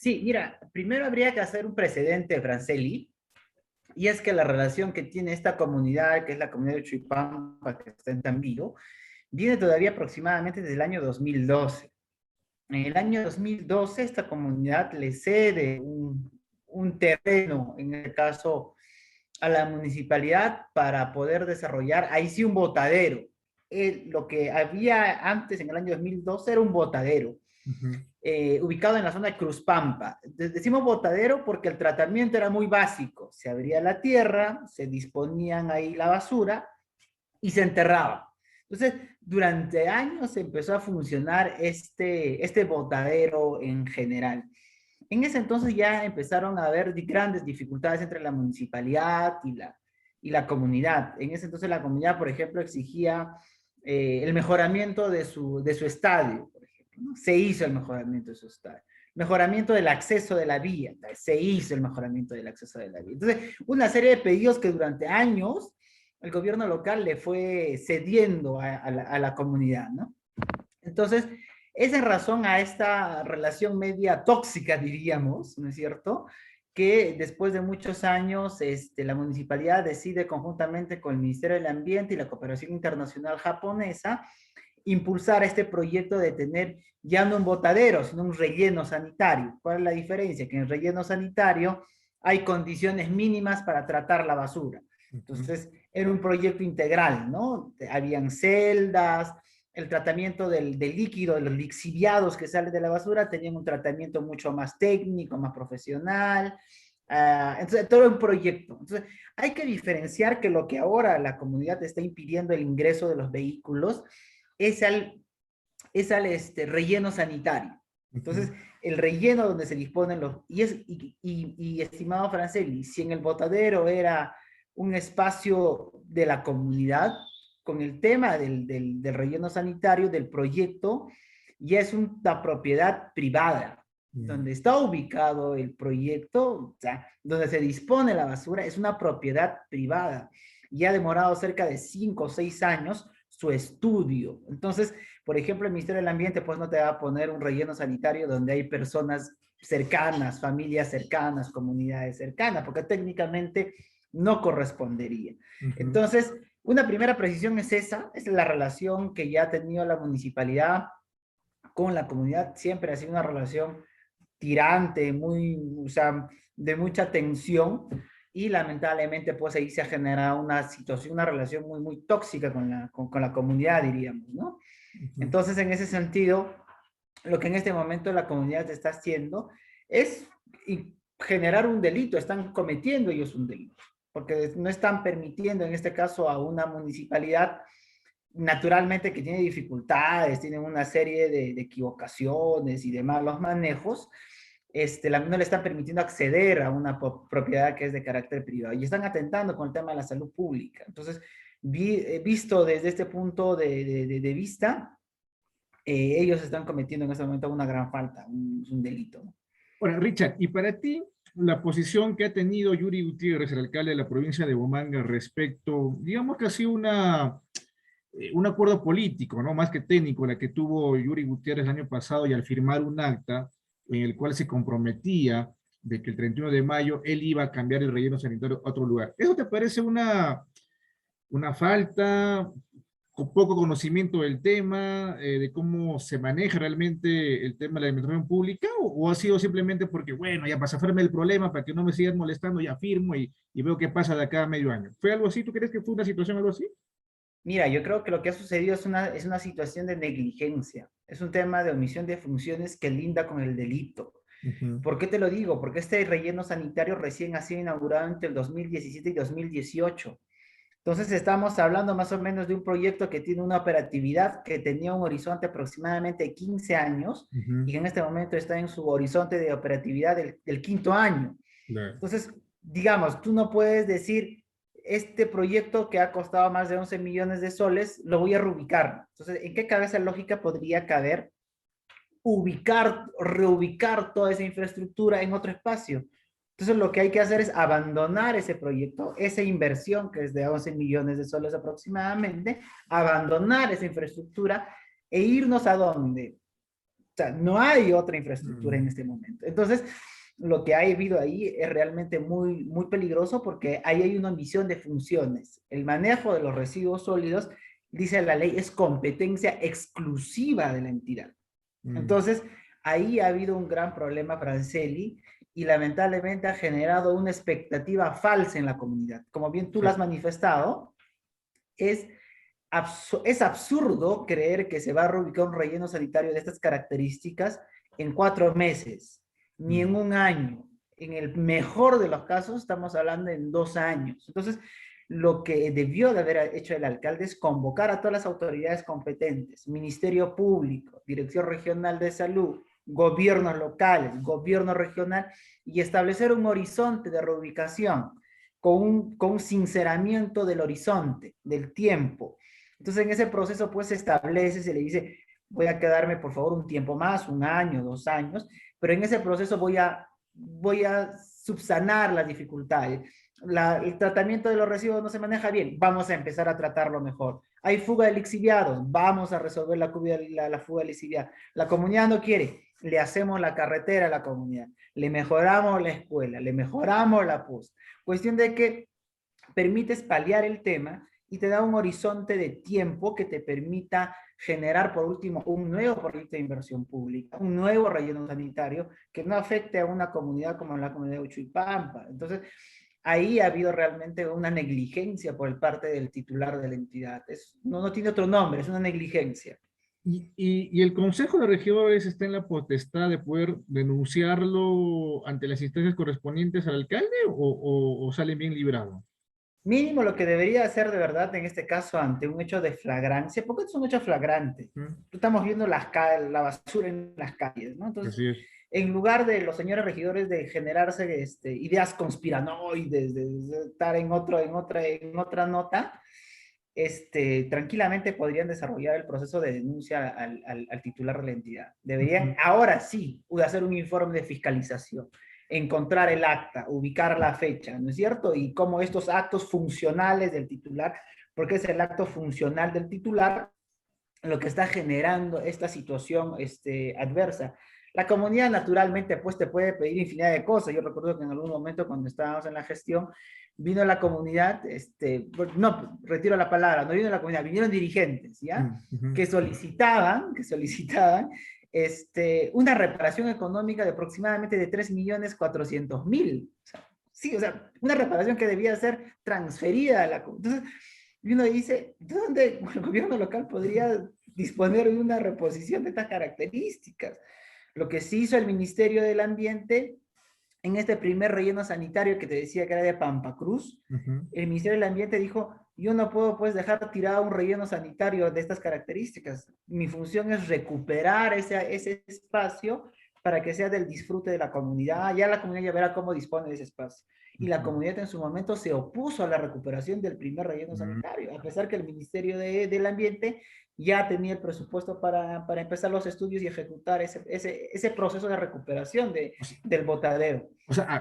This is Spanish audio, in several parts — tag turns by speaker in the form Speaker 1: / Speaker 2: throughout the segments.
Speaker 1: Sí, mira, primero habría que hacer un precedente, Franceli, y es que la relación que tiene esta comunidad, que es la comunidad de Chuipampa, que está en Tambillo, viene todavía aproximadamente desde el año 2012. En el año 2012, esta comunidad le cede un terreno, en el caso a la municipalidad, para poder desarrollar, ahí sí, un botadero. Lo que había antes, en el año 2012, era un botadero
Speaker 2: Ujú.
Speaker 1: ubicado en la zona de Cruzpampa. Decimos botadero porque el tratamiento era muy básico. Se abría la tierra, se disponían ahí la basura y se enterraba. Entonces, durante años empezó a funcionar este botadero en general. En ese entonces ya empezaron a haber grandes dificultades entre la municipalidad y la comunidad. En ese entonces la comunidad, por ejemplo, exigía el mejoramiento de su estadio, por ejemplo, ¿no? Se hizo el mejoramiento de su estadio. Mejoramiento del acceso de la vía, se hizo el mejoramiento del acceso de la vía. Entonces, una serie de pedidos que durante años el gobierno local le fue cediendo a la comunidad, ¿no? Entonces, esa es razón a esta relación media tóxica, diríamos, ¿no es cierto? Que después de muchos años, la municipalidad decide conjuntamente con el Ministerio del Ambiente y la Cooperación Internacional Japonesa impulsar este proyecto de tener ya no un botadero, sino un relleno sanitario. ¿Cuál es la diferencia? Que en el relleno sanitario hay condiciones mínimas para tratar la basura.
Speaker 2: Ujú.
Speaker 1: Entonces, era un proyecto integral, ¿no? Habían celdas, el tratamiento del líquido, de los lixiviados que salen de la basura, tenían un tratamiento mucho más técnico, más profesional. Entonces, todo un proyecto. Entonces, hay que diferenciar que lo que ahora la comunidad está impidiendo el ingreso de los vehículos es al relleno sanitario.
Speaker 2: Ujú.
Speaker 1: Entonces, el relleno donde se disponen y estimado Franceli, si en el botadero era un espacio de la comunidad, con el tema del relleno sanitario, del proyecto, ya es una propiedad privada.
Speaker 2: Mm.
Speaker 1: Donde está ubicado el proyecto, o sea, donde se dispone la basura, es una propiedad privada. Y ha demorado cerca de 5 o 6 años su estudio. Entonces, por ejemplo, el Ministerio del Ambiente pues no te va a poner un relleno sanitario donde hay personas cercanas, familias cercanas, comunidades cercanas, porque técnicamente no correspondería.
Speaker 2: Ujú.
Speaker 1: Entonces, una primera precisión es esa, es la relación que ya ha tenido la municipalidad con la comunidad, siempre ha sido una relación tirante, o sea, de mucha tensión, y lamentablemente pues ahí se ha generado una situación, una relación muy, muy tóxica con la comunidad, diríamos, ¿no?
Speaker 2: Ujú.
Speaker 1: Entonces, en ese sentido, lo que en este momento la comunidad está haciendo es generar un delito, están cometiendo ellos un delito, porque no están permitiendo, en este caso, a una municipalidad naturalmente que tiene dificultades, tiene una serie de equivocaciones y de malos manejos, no le están permitiendo acceder a una propiedad que es de carácter privado y están atentando con el tema de la salud pública. Entonces, visto desde este punto de vista, ellos están cometiendo en este momento una gran falta, un delito, ¿no?
Speaker 2: Ahora, Richard, y para ti, la posición que ha tenido Yuri Gutiérrez, el alcalde de la provincia de Bomanga, respecto, digamos que ha sido un acuerdo político, ¿no? Más que técnico, la que tuvo Yuri Gutiérrez el año pasado y al firmar un acta en el cual se comprometía de que el 31 de mayo él iba a cambiar el relleno sanitario a otro lugar. ¿Eso te parece una falta, con poco conocimiento del tema, de cómo se maneja realmente el tema de la administración pública, o ha sido simplemente porque, bueno, ya para zafarme el problema, para que no me sigan molestando, ya firmo y veo qué pasa de acá a medio año? ¿Fue algo así? ¿Tú crees que fue una situación algo así?
Speaker 1: Mira, yo creo que lo que ha sucedido es una situación de negligencia, es un tema de omisión de funciones que linda con el delito.
Speaker 2: Ujú.
Speaker 1: ¿Por qué te lo digo? Porque este relleno sanitario recién ha sido inaugurado entre el 2017 y 2018. Entonces estamos hablando más o menos de un proyecto que tiene una operatividad que tenía un horizonte aproximadamente de 15 años y
Speaker 2: Ujú.
Speaker 1: que en este momento está en su horizonte de operatividad del quinto año.
Speaker 2: Claro.
Speaker 1: Entonces, digamos, tú no puedes decir, este proyecto que ha costado más de 11 millones de soles, lo voy a reubicar. Entonces, ¿en qué cabeza lógica podría caber reubicar toda esa infraestructura en otro espacio? Entonces, lo que hay que hacer es abandonar ese proyecto, esa inversión que es de 11 millones de soles aproximadamente, abandonar esa infraestructura e irnos a dónde? sea, no hay otra infraestructura en
Speaker 2: Mm.
Speaker 1: este momento. Entonces, lo que ha habido ahí es realmente muy, muy peligroso porque ahí hay una omisión de funciones. El manejo de los residuos sólidos, dice la ley, es competencia exclusiva de la entidad.
Speaker 2: Mm.
Speaker 1: Entonces, ahí ha habido un gran problema, Franceli, y lamentablemente ha generado una expectativa falsa en la comunidad. Como bien tú lo has
Speaker 2: Claro.
Speaker 1: manifestado, es es absurdo creer que se va a reubicar un relleno sanitario de estas características en 4 meses, ni en
Speaker 2: Mm.
Speaker 1: un año. En el mejor de los casos estamos hablando en 2 años. Entonces, lo que debió de haber hecho el alcalde es convocar a todas las autoridades competentes, Ministerio Público, Dirección Regional de Salud, gobiernos locales, gobierno regional, y establecer un horizonte de reubicación con un sinceramiento del horizonte, del tiempo. Entonces, en ese proceso, pues, se establece, se le dice, voy a quedarme, por favor, un tiempo más, 1 año, 2 años, pero en ese proceso voy a subsanar las dificultades. El tratamiento de los residuos no se maneja bien, vamos a empezar a tratarlo mejor. Hay fuga de lixiviados, vamos a resolver la fuga de lixiviados. La comunidad no quiere, le hacemos la carretera a la comunidad, le mejoramos la escuela, le mejoramos la posta. Cuestión de que permites paliar el tema y te da un horizonte de tiempo que te permita generar, por último, un nuevo proyecto de inversión pública, un nuevo relleno sanitario que no afecte a una comunidad como la comunidad de Uchuipampa. Entonces, ahí ha habido realmente una negligencia por parte del titular de la entidad. No tiene otro nombre, es una negligencia.
Speaker 2: Y el Consejo de Regidores está en la potestad de poder denunciarlo ante las instancias correspondientes al alcalde o salen bien librados.
Speaker 1: Mínimo lo que debería hacer de verdad en este caso ante un hecho de flagrancia, porque es un hecho flagrante.
Speaker 2: ¿Mm?
Speaker 1: Estamos viendo la basura en las calles, ¿no? Entonces,
Speaker 2: Así es.
Speaker 1: en lugar de los señores regidores de generarse ideas conspiranoides, de estar en otra nota, tranquilamente podrían desarrollar el proceso de denuncia al titular de la entidad. Deberían,
Speaker 2: Ujú.
Speaker 1: ahora sí, hacer un informe de fiscalización, encontrar el acta, ubicar la fecha, ¿no es cierto? Y cómo estos actos funcionales del titular, porque es el acto funcional del titular lo que está generando esta situación adversa. La comunidad naturalmente pues te puede pedir infinidad de cosas. Yo recuerdo que en algún momento cuando estábamos en la gestión, vino la comunidad, no, retiro la palabra, no vino la comunidad, vinieron dirigentes, ¿ya?
Speaker 2: Mm. Ujú.
Speaker 1: Que solicitaban una reparación económica de aproximadamente de 3.400.000. O sea, sí, o sea, una reparación que debía ser transferida a la comunidad. Entonces, y uno dice, ¿de dónde el gobierno local podría disponer de una reposición de estas características? Lo que sí hizo el Ministerio del Ambiente en este primer relleno sanitario que te decía que era de Pampa Cruz,
Speaker 2: Ujú.
Speaker 1: el Ministerio del Ambiente dijo, yo no puedo pues dejar tirado un relleno sanitario de estas características. Mi función es recuperar ese espacio para que sea del disfrute de la comunidad. Ya la comunidad ya verá cómo dispone de ese espacio. Y la
Speaker 2: Ujú.
Speaker 1: comunidad en su momento se opuso a la recuperación del primer relleno
Speaker 2: Mm.
Speaker 1: sanitario, a pesar que el Ministerio del Ambiente ya tenía el presupuesto para empezar los estudios y ejecutar ese proceso de recuperación
Speaker 2: O sea,
Speaker 1: del botadero.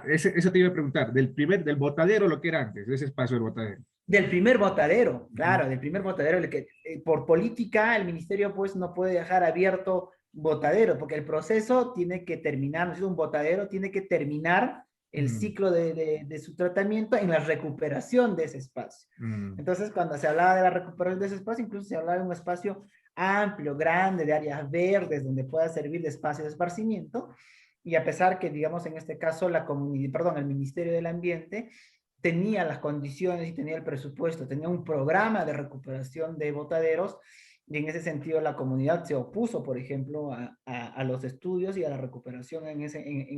Speaker 2: eso te iba a preguntar, del botadero, lo que era antes, de ese espacio del botadero.
Speaker 1: Del primer botadero,
Speaker 2: Ujú.
Speaker 1: claro, del primer botadero, el que por política el ministerio pues no puede dejar abierto botadero, porque el proceso tiene que terminar, no es un botadero, tiene que terminar el
Speaker 2: Mm.
Speaker 1: ciclo de su tratamiento en la recuperación de ese espacio.
Speaker 2: Mm.
Speaker 1: Entonces, cuando se hablaba de la recuperación de ese espacio, incluso se hablaba de un espacio amplio, grande, de áreas verdes, donde pueda servir de espacio de esparcimiento, y a pesar que, digamos, en este caso, el Ministerio del Ambiente tenía las condiciones y tenía el presupuesto, tenía un programa de recuperación de botaderos, y en ese sentido la comunidad se opuso, por ejemplo, a los estudios y a la recuperación en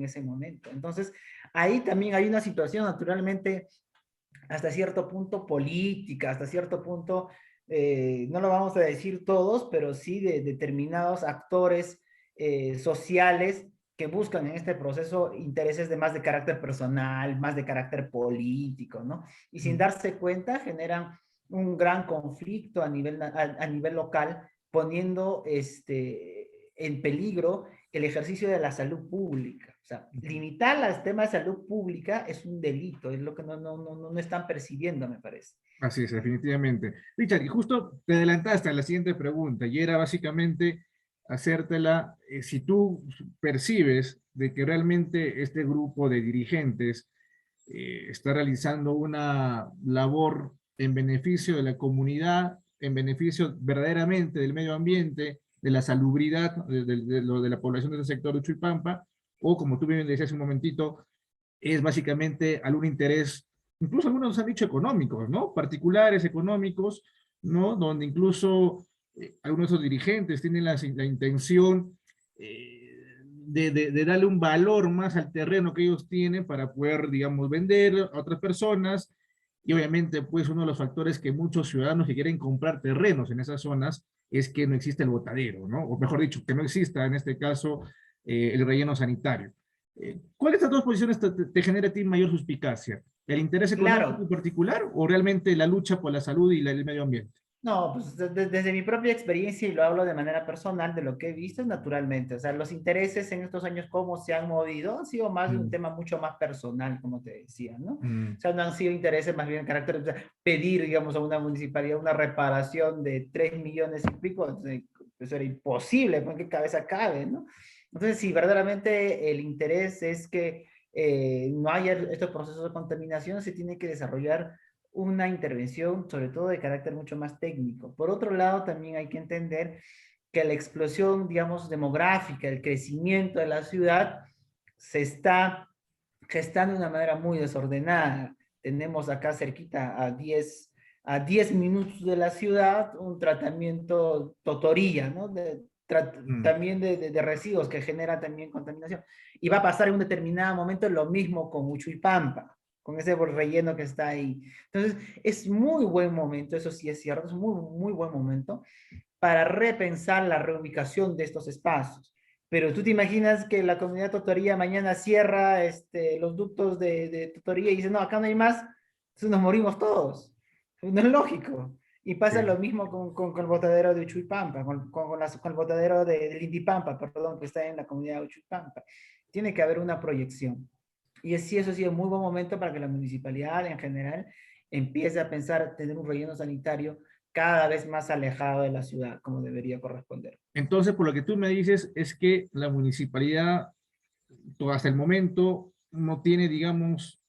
Speaker 1: ese momento. Entonces, ahí también hay una situación naturalmente hasta cierto punto política, hasta cierto punto, no lo vamos a decir todos, pero sí de determinados actores sociales que buscan en este proceso intereses de más de carácter personal, más de carácter político, ¿no? Y sin
Speaker 2: Mm.
Speaker 1: darse cuenta generan un gran conflicto a nivel local, poniendo en peligro el ejercicio de la salud pública. O sea, limitar los temas de salud pública es un delito, es lo que no están percibiendo, me parece.
Speaker 2: Así es, definitivamente. Richard, y justo te adelantaste a la siguiente pregunta, y era básicamente, hacértela, si tú percibes de que realmente este grupo de dirigentes está realizando una labor en beneficio de la comunidad, en beneficio verdaderamente del medio ambiente, de la salubridad de la población de ese sector de Chuipampa, o como tú bien decías hace un momentito, es básicamente algún interés, incluso algunos nos han dicho económicos, ¿no? Particulares, económicos, ¿no? Donde incluso algunos de esos dirigentes tienen la intención de darle un valor más al terreno que ellos tienen para poder, digamos, vender a otras personas. Y obviamente, pues uno de los factores que muchos ciudadanos que quieren comprar terrenos en esas zonas es que no existe el botadero, ¿no? O mejor dicho, que no exista en este caso el relleno sanitario. ¿Cuál de estas dos posiciones te genera a ti mayor suspicacia? ¿El interés económico en
Speaker 1: Claro.
Speaker 2: particular o realmente la lucha por la salud y el medio ambiente?
Speaker 1: No, pues desde mi propia experiencia, y lo hablo de manera personal, de lo que he visto, naturalmente. O sea, los intereses en estos años, cómo se han movido, han sido más de un
Speaker 2: Mm,
Speaker 1: tema mucho más personal, como te decía, ¿no?
Speaker 2: mm,
Speaker 1: O sea, no han sido intereses más bien de carácter, o sea, pedir, digamos, a una municipalidad una reparación de 3 millones y pico, entonces, eso era imposible, ¿con qué cabeza cabe, no? Entonces, sí, verdaderamente el interés es que no haya estos procesos de contaminación, se tiene que desarrollar una intervención, sobre todo de carácter mucho más técnico. Por otro lado, también hay que entender que la explosión, digamos, demográfica, el crecimiento de la ciudad, se está gestando de una manera muy desordenada. Tenemos acá cerquita a 10 minutos de la ciudad un tratamiento totorilla, ¿no?
Speaker 2: mm.
Speaker 1: También de residuos que genera también contaminación. Y va a pasar en un determinado momento lo mismo con Uchuipampa, con ese relleno que está ahí. Entonces, es muy buen momento, eso sí es cierto, es muy, muy buen momento para repensar la reubicación de estos espacios. Pero tú te imaginas que la comunidad Totoría mañana cierra los ductos de Totoría y dice, no, acá no hay más, entonces nos morimos todos. No es lógico. Y pasa
Speaker 2: Sí.
Speaker 1: lo mismo con el botadero de Uchuipampa, con el botadero de Lindipampa, perdón, que está en la comunidad de Uchuipampa. Tiene que haber una proyección. Y sí, eso sí es muy buen momento para que la municipalidad en general empiece a pensar tener un relleno sanitario cada vez más alejado de la ciudad, como debería corresponder.
Speaker 2: Entonces, por lo que tú me dices, es que la municipalidad, hasta el momento, no tiene, digamos,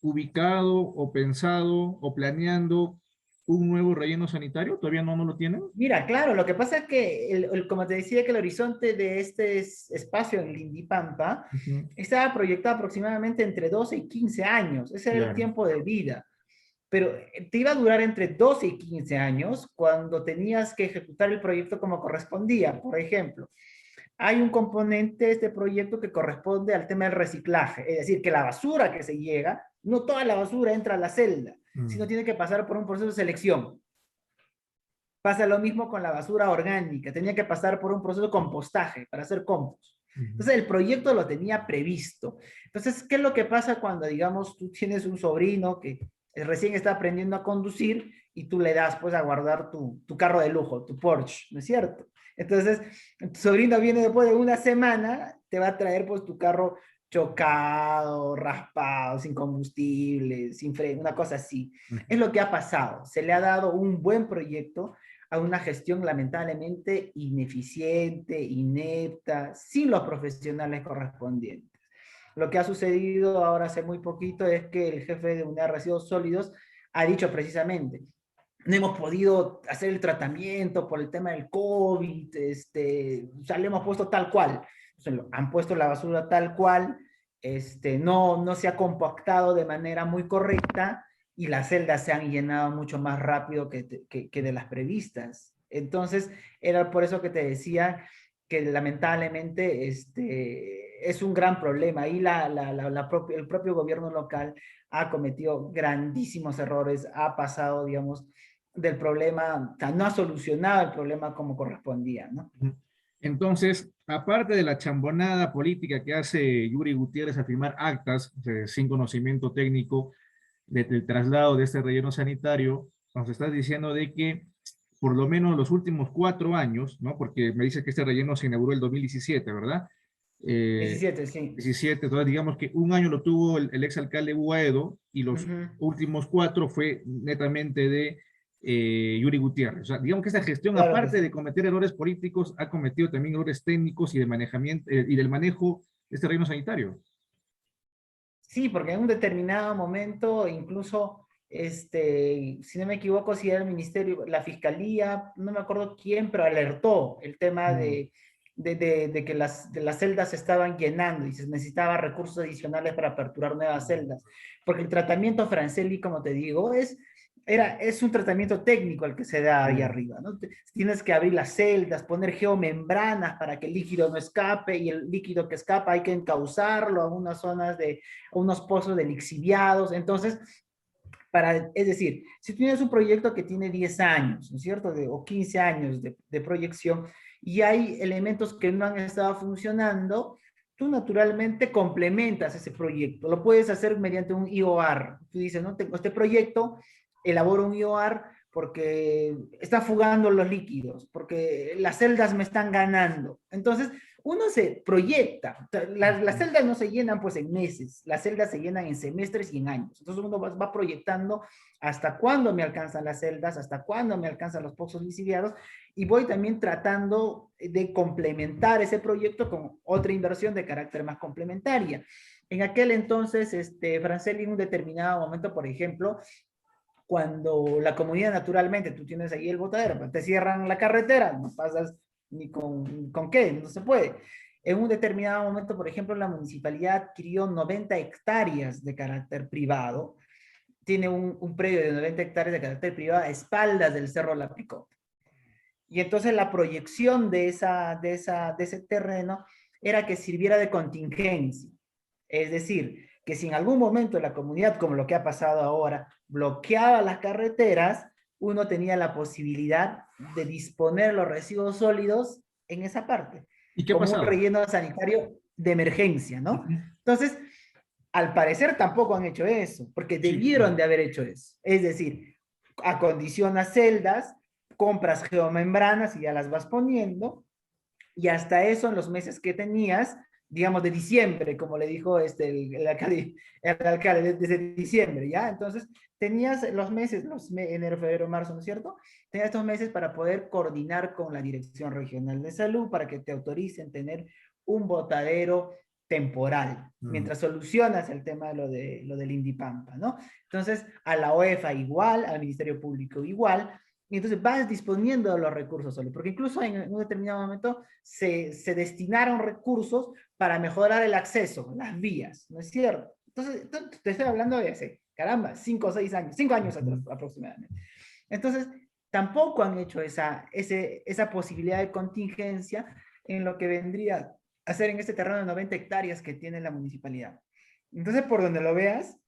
Speaker 2: ubicado o pensado o planeando un nuevo relleno sanitario. ¿Todavía no lo tienen?
Speaker 1: Mira, claro, lo que pasa es que, como te decía, que el horizonte de este espacio en Lindipampa
Speaker 2: Ujú.
Speaker 1: estaba proyectado aproximadamente entre 12 y 15 años. Ese era el
Speaker 2: Claro.
Speaker 1: tiempo de vida. Pero te iba a durar entre 12 y 15 años cuando tenías que ejecutar el proyecto como correspondía. Por ejemplo, hay un componente de este proyecto que corresponde al tema del reciclaje, es decir, que la basura que se llega, no toda la basura entra a la celda, sino
Speaker 2: Mm,
Speaker 1: tiene que pasar por un proceso de selección. Pasa lo mismo con la basura orgánica, tenía que pasar por un proceso de compostaje para hacer compost.
Speaker 2: ujú.
Speaker 1: Entonces el proyecto lo tenía previsto. Entonces, ¿qué es lo que pasa cuando, digamos, tú tienes un sobrino que recién está aprendiendo a conducir y tú le das pues a guardar tu carro de lujo, tu Porsche, ¿no es cierto? Entonces, tu sobrino viene después de una semana, te va a traer pues tu carro chocado, raspado, sin combustible, sin freno, una cosa así. Es lo que ha pasado. Se le ha dado un buen proyecto a una gestión lamentablemente ineficiente, inepta, sin los profesionales correspondientes. Lo que ha sucedido ahora hace muy poquito es que el jefe de unidad de residuos sólidos ha dicho precisamente, no hemos podido hacer el tratamiento por el tema del COVID, o sea, le hemos puesto tal cual. Entonces, han puesto la basura tal cual, no se ha compactado de manera muy correcta y las celdas se han llenado mucho más rápido que de las previstas. Entonces, era por eso que te decía que lamentablemente es un gran problema y el propio gobierno local ha cometido grandísimos errores, ha pasado, digamos, del problema, o sea, no ha solucionado el problema como correspondía, ¿no?
Speaker 2: Ujú. Entonces, aparte de la chambonada política que hace Yuri Gutiérrez a firmar actas sin conocimiento técnico del traslado de este relleno sanitario, nos estás diciendo de que por lo menos los últimos 4 años, ¿no? Porque me dice que este relleno se inauguró el 2017, ¿verdad? Eh,
Speaker 1: 17, sí.
Speaker 2: 17, entonces digamos que un año lo tuvo el exalcalde Buaedo y los
Speaker 1: Ujú.
Speaker 2: últimos 4 fue netamente de Yuri Gutiérrez. O sea, digamos que esta gestión,
Speaker 1: Claro que
Speaker 2: aparte
Speaker 1: sí.
Speaker 2: de cometer errores políticos, ha cometido también errores técnicos y de manejamiento y del manejo de este reino sanitario.
Speaker 1: Sí, porque en un determinado momento, incluso, si no me equivoco, si era el ministerio, la fiscalía, no me acuerdo quién, pero alertó el tema
Speaker 2: Mm.
Speaker 1: de que de las celdas se estaban llenando y se necesitaba recursos adicionales para aperturar nuevas celdas. Porque el tratamiento Franceli, como te digo, es un tratamiento técnico el que se da ahí
Speaker 2: Mm.
Speaker 1: arriba, ¿no? Tienes que abrir las celdas, poner geomembranas para que el líquido no escape y el líquido que escapa hay que encauzarlo a unas zonas unos pozos de lixiviados. Entonces, es decir, si tienes un proyecto que tiene 10 años, ¿no es cierto? O 15 años de proyección y hay elementos que no han estado funcionando, tú naturalmente complementas ese proyecto. Lo puedes hacer mediante un IOR. Tú dices, no, tengo este proyecto, elaboro un IOR porque está fugando los líquidos, porque las celdas me están ganando. Entonces, uno se proyecta. Las celdas no se llenan pues en meses, las celdas se llenan en semestres y en años. Entonces uno va proyectando hasta cuándo me alcanzan las celdas, hasta cuándo me alcanzan los pozos lisiviados y voy también tratando de complementar ese proyecto con otra inversión de carácter más complementaria. En aquel entonces, Franceli, en un determinado momento, por ejemplo, cuando la comunidad naturalmente, tú tienes ahí el botadero, te cierran la carretera, no pasas ni con qué, no se puede. En un determinado momento, por ejemplo, la municipalidad adquirió 90 hectáreas de carácter privado, tiene un predio de 90 hectáreas de carácter privado a espaldas del Cerro La Picota. Y entonces la proyección de ese terreno era que sirviera de contingencia. Es decir, que si en algún momento la comunidad, como lo que ha pasado ahora, bloqueaba las carreteras, uno tenía la posibilidad de disponer los residuos sólidos en esa parte,
Speaker 2: ¿Y qué ha
Speaker 1: como un
Speaker 2: pasado?
Speaker 1: relleno sanitario de emergencia, ¿no?
Speaker 2: Ujú.
Speaker 1: Entonces, al parecer tampoco han hecho eso, porque
Speaker 2: Sí,
Speaker 1: debieron de haber hecho eso. Es decir, acondicionas celdas, compras geomembranas y ya las vas poniendo, y hasta eso en los meses que tenías, digamos de diciembre, como le dijo el alcalde desde diciembre, ¿ya? Entonces, tenías los meses, enero, febrero, marzo, ¿no es cierto? Tenías estos meses para poder coordinar con la Dirección Regional de Salud para que te autoricen tener un botadero temporal,
Speaker 2: mm,
Speaker 1: mientras solucionas el tema lo del Indipampa, ¿no? Entonces, a la OEFA igual, al Ministerio Público igual, y entonces vas disponiendo de los recursos solo, porque incluso en un determinado momento se destinaron recursos para mejorar el acceso, las vías, ¿no es cierto? Entonces, te estoy hablando de hace, caramba, 5 o 6 años, 5 años atrás
Speaker 2: ujú.
Speaker 1: aproximadamente. Entonces, tampoco han hecho esa posibilidad de contingencia en lo que vendría a ser en este terreno de 90 hectáreas que tiene la municipalidad. Entonces, por donde lo veas,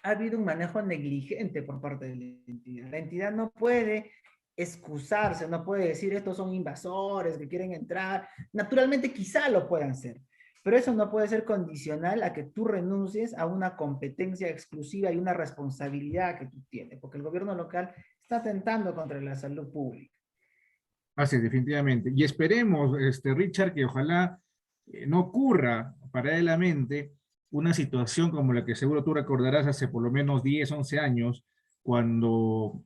Speaker 1: ha habido un manejo negligente por parte de la entidad. La entidad no puede excusarse, no puede decir estos son invasores que quieren entrar. Naturalmente quizá lo puedan ser, pero eso no puede ser condicional a que tú renuncies a una competencia exclusiva y una responsabilidad que tú tienes, porque el gobierno local está atentando contra la salud pública.
Speaker 2: Así es, definitivamente. Y esperemos, Richard, que ojalá no ocurra paralelamente una situación como la que seguro tú recordarás hace por lo menos 10 11 años, cuando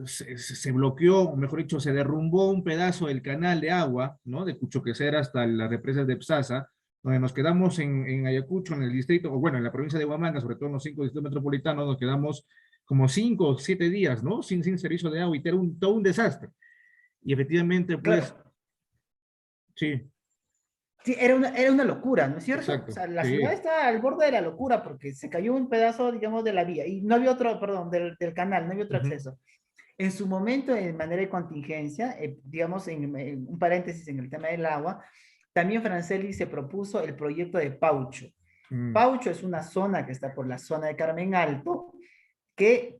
Speaker 2: se bloqueó, o mejor dicho, se derrumbó un pedazo del canal de agua, ¿no? De Cuchoquecera hasta las represas de Psasa, donde nos quedamos en Ayacucho, en el distrito, o bueno, en la provincia de Huamanga, sobre todo en los 5 distritos metropolitanos, nos quedamos como 5 o 7 días, ¿no? Sin servicio de agua y era todo un desastre. Y efectivamente, pues,
Speaker 1: Claro,
Speaker 2: sí,
Speaker 1: sí, era una locura, ¿no es cierto? O
Speaker 2: exacto,
Speaker 1: sea, la ciudad
Speaker 2: sí.
Speaker 1: está al borde de la locura porque se cayó un pedazo, digamos, de la vía y no había otro, perdón, del canal, no había otro
Speaker 2: Ujú.
Speaker 1: acceso. En su momento, en manera de contingencia, digamos, en un paréntesis en el tema del agua, también Franceli se propuso el proyecto de Paucho.
Speaker 2: Mm,
Speaker 1: Paucho es una zona que está por la zona de Carmen Alto, que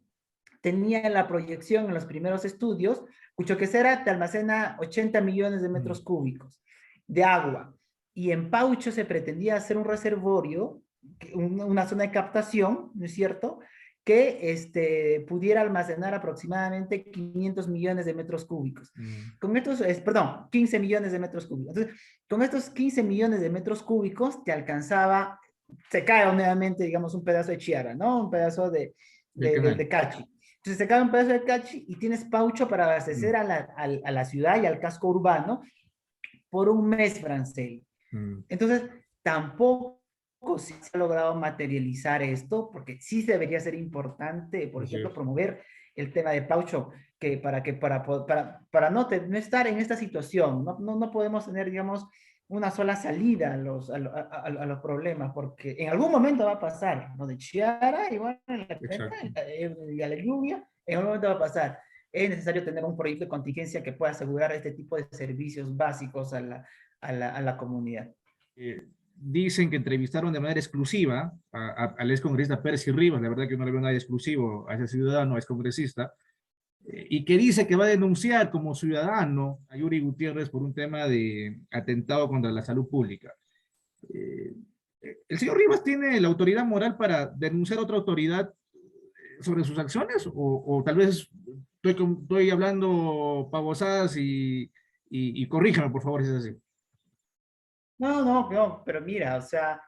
Speaker 1: tenía en la proyección en los primeros estudios, Cuchoquecera te almacena 80 millones de
Speaker 2: mm,
Speaker 1: metros cúbicos de agua. Y en Paucho se pretendía hacer un reservorio, una zona de captación, ¿no es cierto? Que pudiera almacenar aproximadamente 500 millones de metros cúbicos.
Speaker 2: mm.
Speaker 1: Con estos, perdón, 15 millones de metros cúbicos. Entonces, con estos 15 millones de metros cúbicos te alcanzaba, se cae nuevamente, digamos, un pedazo de Chiara, ¿no? Un pedazo
Speaker 2: El canal.
Speaker 1: de Cachi. Entonces se cae un pedazo de cachi y tienes Paucho para
Speaker 2: Mm,
Speaker 1: abastecer a la ciudad y al casco urbano por un mes, Francel.
Speaker 2: mm,
Speaker 1: Entonces, tampoco se ha logrado materializar esto, porque sí debería ser importante, por
Speaker 2: así
Speaker 1: ejemplo,
Speaker 2: es.
Speaker 1: promover el tema de Paucho, para no, no estar en esta situación, no podemos tener, digamos, una sola salida a los problemas, porque en algún momento va a pasar, ¿no? De Chiara, igual en la cresta,
Speaker 2: Exacto.
Speaker 1: y a la lluvia, en algún momento va a pasar. Es necesario tener un proyecto de contingencia que pueda asegurar este tipo de servicios básicos a la comunidad.
Speaker 2: Dicen que entrevistaron de manera exclusiva al ex congresista Percy Rivas, la verdad que no le veo nada exclusivo a ese ciudadano, ex congresista, y que dice que va a denunciar como ciudadano a Yuri Gutiérrez por un tema de atentado contra la salud pública. Eh, ¿El señor Rivas tiene la autoridad moral para denunciar a otra autoridad sobre sus acciones? O tal vez estoy hablando pavosadas y corríjame, por favor, si es así.
Speaker 1: No, pero mira, o sea,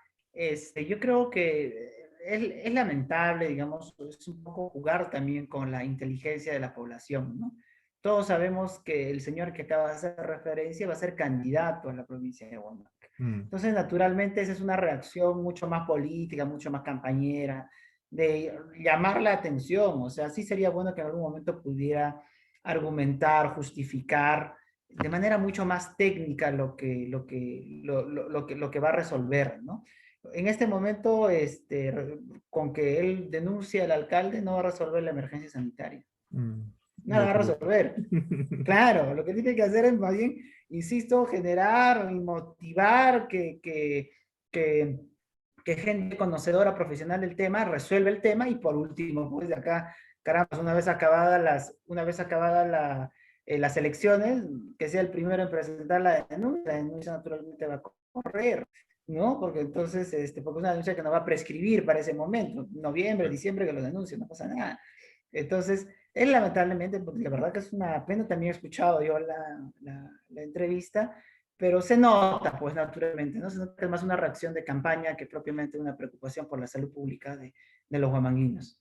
Speaker 1: yo creo que es lamentable, digamos, es un poco jugar también con la inteligencia de la población, ¿no? Todos sabemos que el señor que acaba de hacer referencia va a ser candidato a la provincia de Huamanca.
Speaker 2: Mm,
Speaker 1: Entonces, naturalmente, esa es una reacción mucho más política, mucho más campañera, de llamar la atención. O sea, sí sería bueno que en algún momento pudiera argumentar, justificar de manera mucho más técnica lo que va a resolver, ¿no? En este momento, con que él denuncie al alcalde, no va a resolver la emergencia sanitaria.
Speaker 2: mm,
Speaker 1: Nada
Speaker 2: de
Speaker 1: va a
Speaker 2: acuerdo.
Speaker 1: resolver. Claro, lo que tiene que hacer es más bien, insisto, generar y motivar que, que gente conocedora profesional del tema resuelva el tema y por último, pues de acá, caramba, una vez acabada las elecciones, que sea el primero en presentar la denuncia naturalmente va a correr, ¿no? Porque entonces, porque es una denuncia que no va a prescribir para ese momento, noviembre, diciembre que lo denuncie, no pasa nada. Entonces, es lamentablemente, porque la verdad que es una pena, también he escuchado yo la entrevista, pero se nota, pues naturalmente, ¿no? Se nota que es más una reacción de campaña que propiamente una preocupación por la salud pública de los huamanguinos.